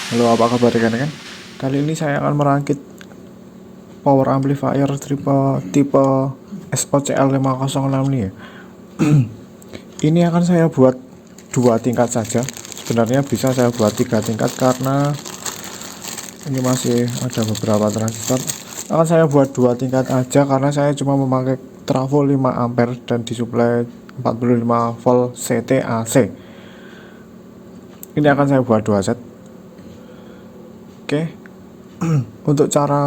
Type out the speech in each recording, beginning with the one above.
Halo, apa kabar rekan-rekan? Kali ini saya akan merakit power amplifier tipe SOCL 506 nih ya. Ini akan saya buat dua tingkat saja. Sebenarnya bisa saya buat tiga tingkat karena ini masih ada beberapa transistor. Akan saya buat dua tingkat aja karena saya cuma memakai trafo 5 ampere dan disuplai 45 volt CT AC. Ini akan saya buat dua set. Oke. Untuk cara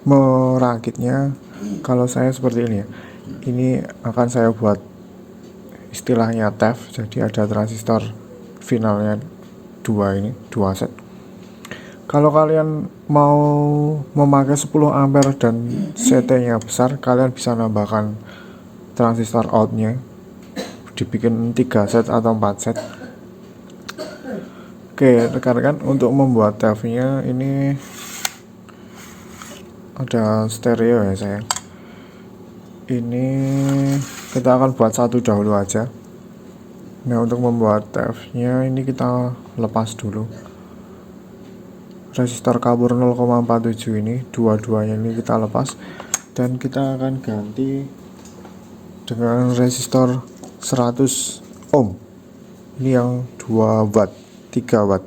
merakitnya, kalau saya seperti ini ya. Ini akan saya buat istilahnya TEF, jadi ada transistor finalnya dua set. Kalau kalian mau memakai 10 ampere dan CT nya besar, kalian bisa nambahkan transistor outnya, dibikin 3 set atau 4 set. Oke rekan-rekan, untuk membuat TEF nya ini ada stereo ya sayang. Ini kita akan buat satu dahulu aja. Nah, untuk membuat TF nya ini kita lepas dulu resistor kabur 0,47 ini, dua-duanya ini kita lepas dan kita akan ganti dengan resistor 100 ohm. Ini yang 2 watt 3 watt.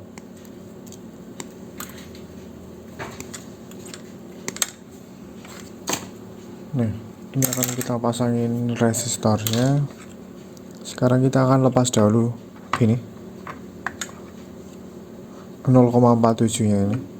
Nah, ini akan kita pasangin resistornya. Sekarang kita akan lepas dahulu ini 0,47 nya ini.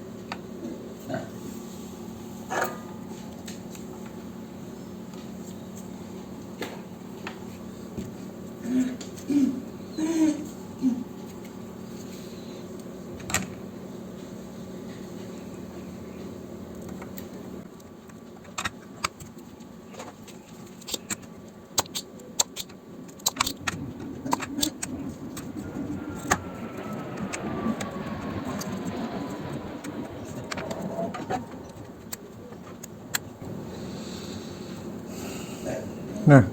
Nah,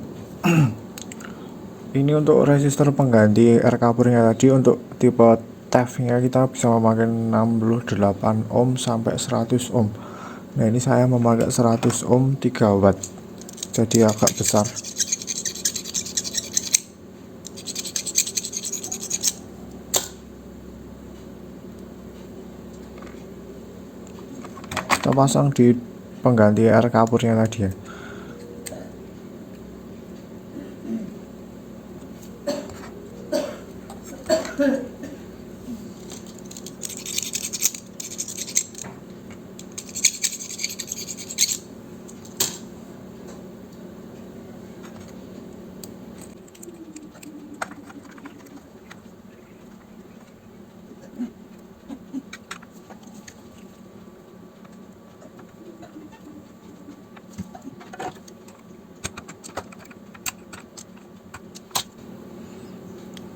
ini untuk resistor pengganti R couplernya tadi. Untuk tipe TEF nya kita bisa memakai 68 ohm sampai 100 ohm. Nah, ini saya memakai 100 ohm 3 watt, jadi agak besar. Kita pasang di pengganti R couplernya tadi ya.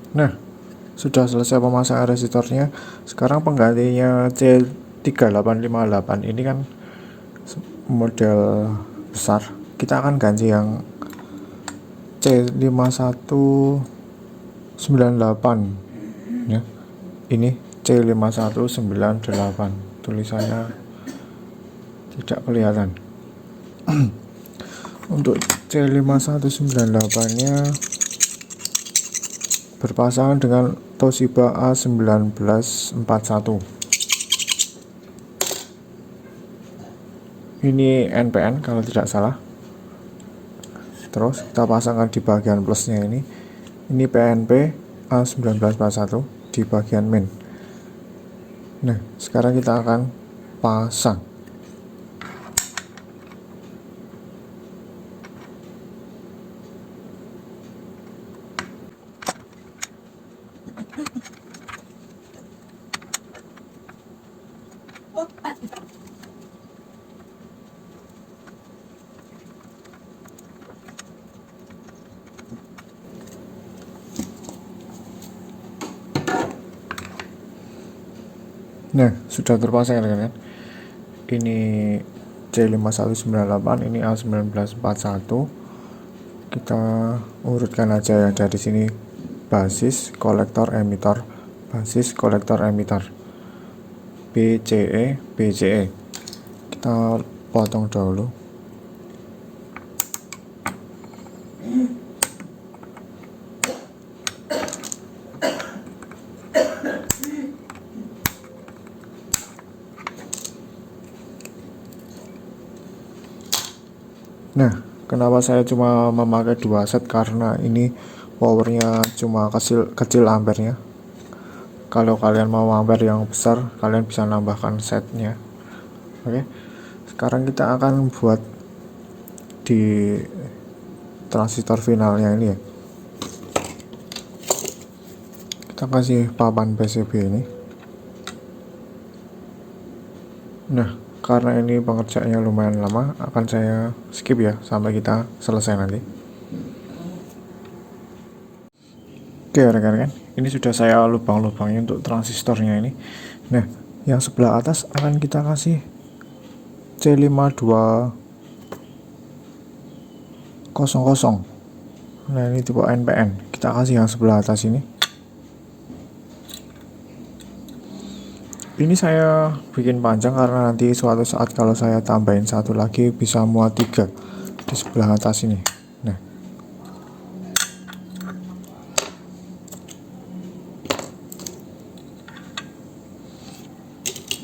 Nah, sudah selesai pemasangan resistornya. Sekarang penggantinya C3858 ini kan model besar. Kita akan ganti yang C5198 ya. Ini C5198, tulisannya tidak kelihatan. Untuk C5198 nya berpasangan dengan Toshiba A1941. Ini NPN kalau tidak salah. Terus kita pasangkan di bagian plusnya ini. Ini PNP A1941 di bagian main. Nah, sekarang kita akan pasang. Nah, sudah terpasang ya kan? Ini C5198, ini A1941. Kita urutkan aja ya dari sini: basis, kolektor, emitor, basis, kolektor, emitor. BCE. Kita potong dahulu. Nah, kenapa saya cuma memakai 2 set? Karena ini powernya cuma kecil ampernya. Kalau kalian mau ampere yang besar, kalian bisa nambahkan setnya. Oke, sekarang kita akan buat di transistor finalnya ini ya. Kita kasih papan PCB ini. Nah, karena ini pengerjaannya lumayan lama, akan saya skip ya sampai kita selesai nanti. Oke rekan-rekan, ini sudah saya lubang-lubangnya untuk transistornya ini. Nah, yang sebelah atas akan kita kasih C5200. Nah, ini tipe NPN. Kita kasih yang sebelah atas ini. Ini saya bikin panjang karena nanti suatu saat kalau saya tambahin satu lagi bisa muat 3 di sebelah atas ini.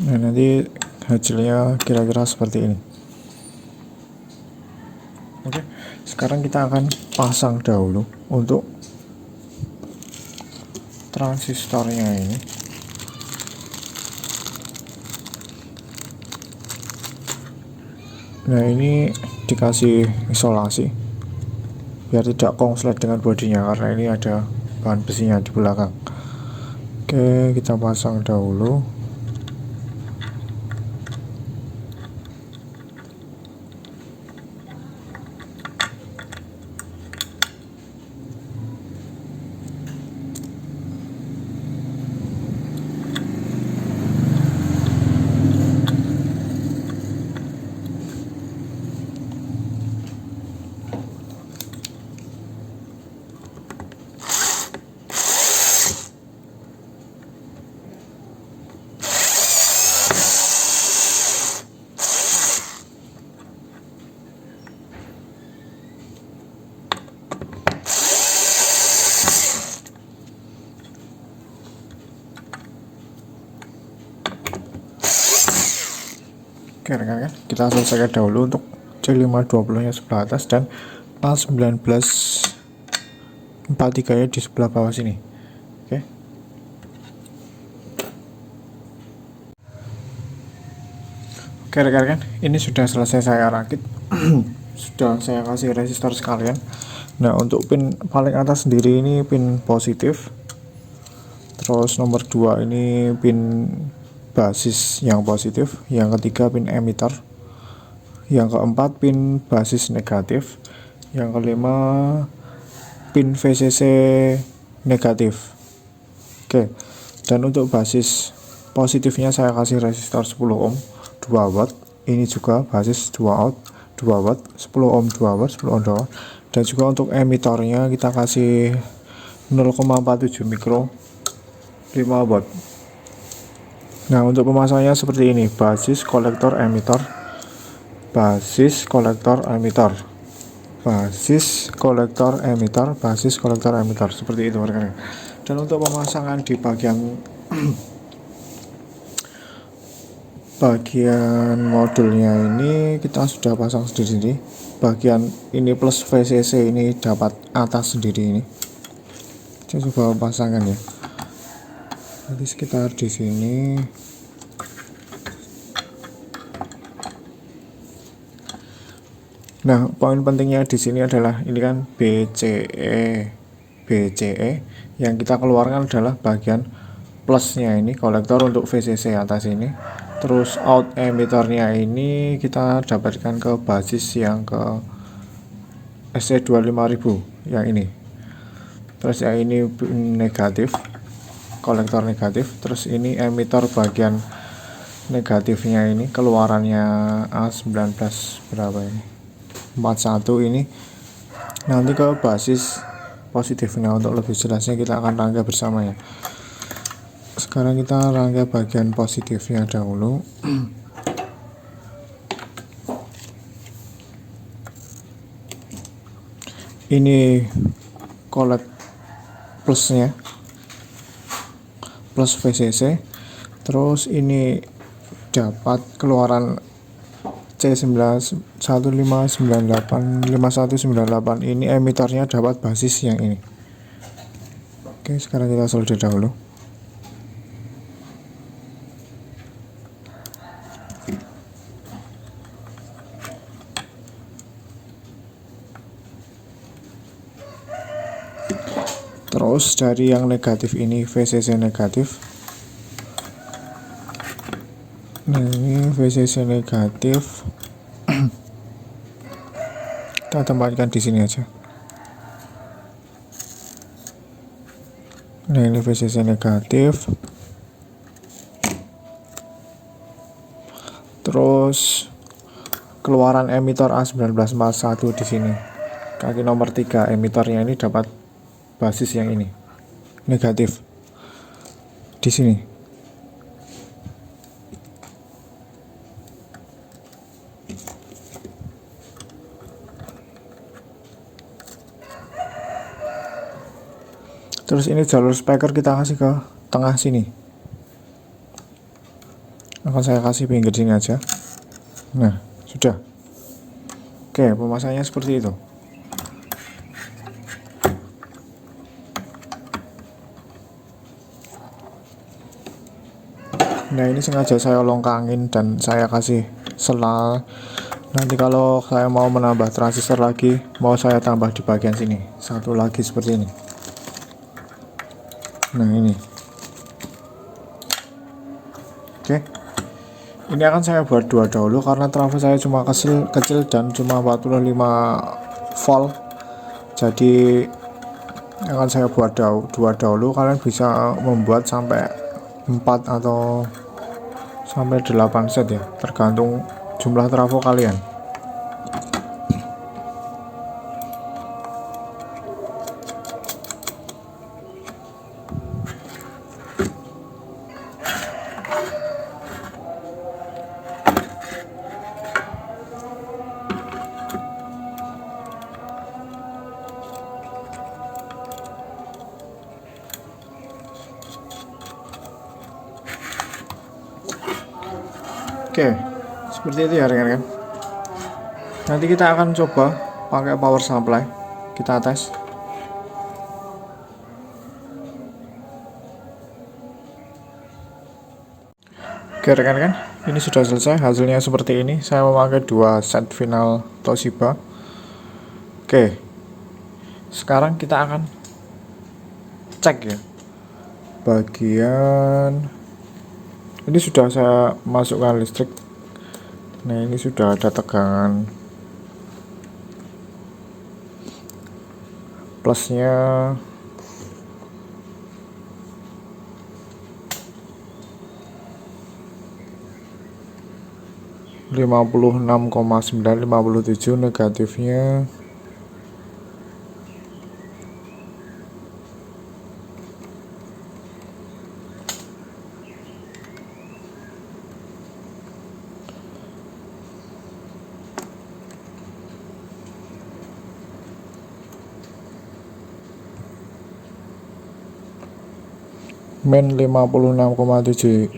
Nah, nanti hasilnya kira-kira seperti ini. Oke, sekarang kita akan pasang dahulu untuk transistornya ini. Nah, ini dikasih isolasi biar tidak konslet dengan bodinya karena ini ada bahan besinya di belakang. Oke, kita pasang dahulu. Oke rekan-rekan, kita selesaikan dahulu untuk C520 nya sebelah atas dan A1943 nya di sebelah bawah sini. Oke rekan-rekan, ini sudah selesai saya rakit. Sudah saya kasih resistor sekalian. Nah, untuk pin paling atas sendiri ini pin positif. Terus nomor 2 ini pin basis yang positif, yang ketiga pin emitter, yang keempat pin basis negatif, yang kelima pin VCC negatif. Oke, dan untuk basis positifnya saya kasih resistor 10 ohm 2 watt, ini juga basis 2 watt 2 watt 10 ohm 2 watt 10 ohm 2 watt, dan juga untuk emitornya kita kasih 0,47 mikro 5 watt. Nah, untuk pemasangannya seperti ini: basis, kolektor, emitor, basis, kolektor, emitor, basis, kolektor, emitor, basis, kolektor, emitor, seperti itu rekan-rekan. Dan untuk pemasangan di bagian modulnya ini kita sudah pasang sendiri. Bagian ini plus VCC ini dapat atas sendiri ini. Saya coba pasangkan ya. Nanti sekitar di sini. Nah, poin pentingnya di sini adalah ini kan BCE yang kita keluarkan adalah bagian plusnya ini, kolektor untuk VCC atas ini. Terus out emitornya ini kita dapatkan ke basis yang ke SC25000 yang ini. Terus yang ini negatif, kolektor negatif. Terus ini emitor bagian negatifnya ini, keluarannya A19 berapa ini, 41 ini nanti ke basis positifnya. Untuk lebih jelasnya kita akan rangkai bersama ya. Sekarang kita rangkai bagian positifnya dahulu. Ini collet plusnya, plus VCC. Terus ini dapat keluaran C915985198. Ini emitornya dapat basis yang ini. Oke, sekarang kita solder dahulu. Terus dari yang negatif ini VCC negatif. Nah, ini VCC negatif. Kita tempatkan di sini aja. Nah, ini VCC negatif. Terus keluaran emitor A1941 di sini. Kaki nomor 3 emitornya ini dapat basis yang ini negatif di sini. Terus ini jalur speaker kita kasih ke tengah sini. Akan saya kasih pinggir sini aja. Nah, sudah. Oke, pemasangannya seperti itu. Nah, ini sengaja saya longkangin dan saya kasih sela. Nanti kalau saya mau menambah transistor lagi, mau saya tambah di bagian sini, satu lagi seperti ini. Nah, ini. Oke. Ini akan saya buat dua dahulu karena trafo saya cuma kecil dan cuma 45 volt. Jadi akan saya buat dua dahulu. Kalian bisa membuat sampai 4 atau sampai 8 set ya, tergantung jumlah trafo kalian. Oke, seperti itu ya rekan-rekan. Nanti kita akan coba pakai power supply, kita tes. Oke rekan-rekan, ini sudah selesai, hasilnya seperti ini. Saya memakai 2 set final Toshiba. Oke, sekarang kita akan cek ya bagian ini. Sudah saya masukkan listrik. Nah, ini sudah ada tegangan plusnya 56,957, negatifnya 56,7,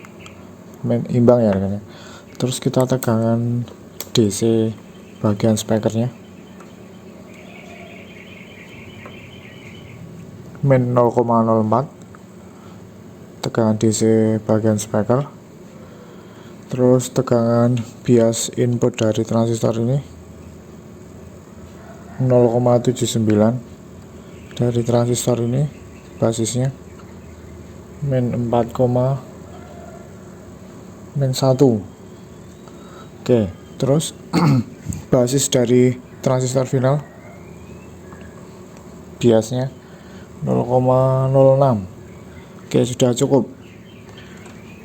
imbang ya rekan. Terus kita tegangan DC bagian speakernya min 0,04, tegangan DC bagian speaker. Terus tegangan bias input dari transistor ini 0,79 dari transistor ini basisnya min 1. Oke, terus basis dari transistor final biasnya 0,06. Oke, sudah cukup,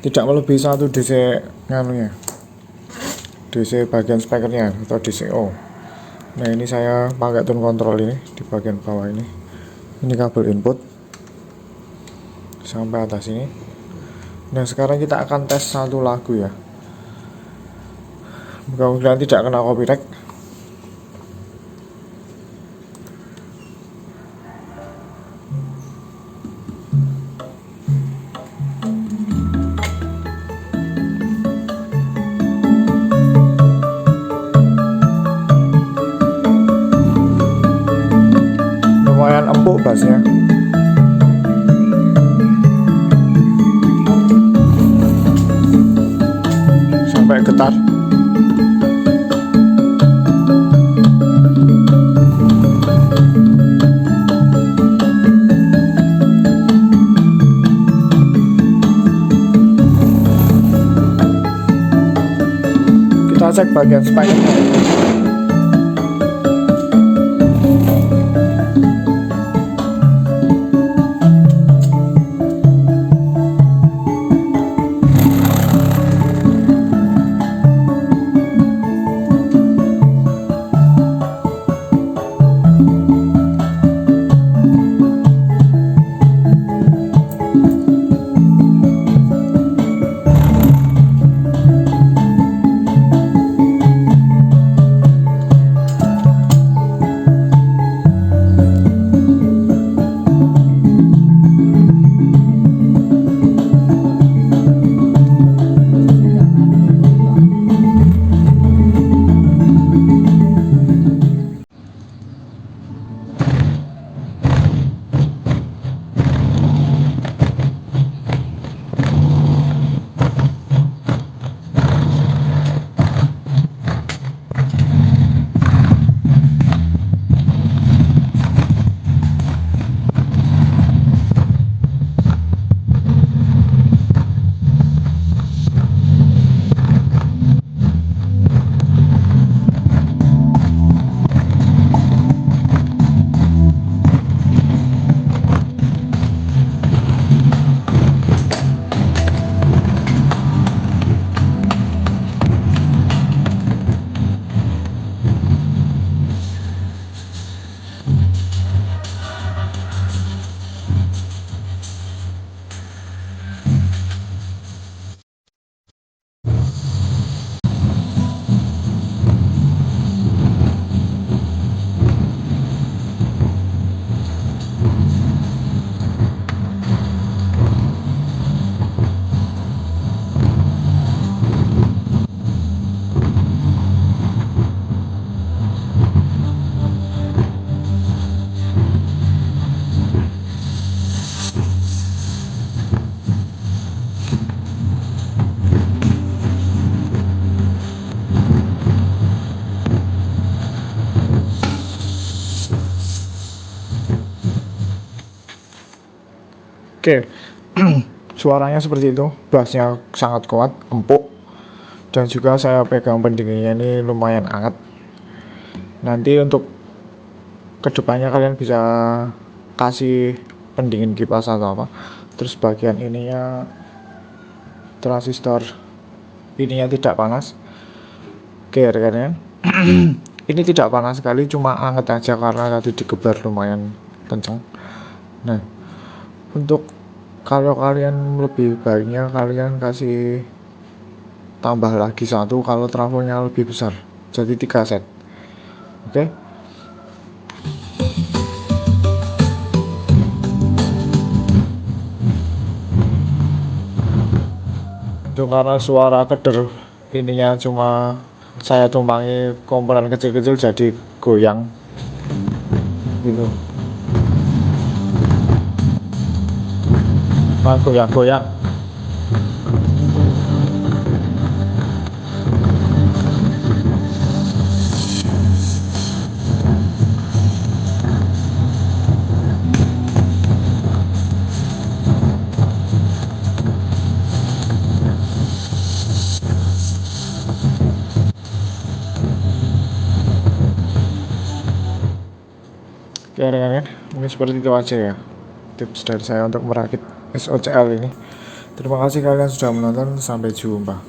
tidak melebihi 1 DC nganunya, DC bagian speakernya atau DCO. Nah, ini saya pakai tone control ini di bagian bawah ini kabel input sampai atas ini. Nah sekarang kita akan tes satu lagu ya, mudah-mudahan tidak kena copyright. Lumayan empuk bassnya, sampai getar. Kita cek bagian spike. Oke, suaranya seperti itu, bassnya sangat kuat, empuk, dan juga saya pegang pendinginnya ini lumayan hangat. Nanti untuk kedepannya kalian bisa kasih pendingin kipas atau apa. Terus bagian ininya transistor ininya tidak panas. Oke rekan-rekan, ini tidak panas sekali, cuma hangat aja karena tadi digebar lumayan kenceng. Nah, untuk kalau kalian lebih baiknya kalian kasih tambah lagi satu kalau trafonya lebih besar, jadi 3 set. Oke. Itu karena suara keder ininya cuma saya tumpangi komponen kecil-kecil jadi goyang gitu. Nah, goyang-goyang. Oke rekan-rekan, mungkin seperti itu aja ya tips dari saya untuk merakit SOCL ini. Terima kasih kalian sudah menonton, sampai jumpa.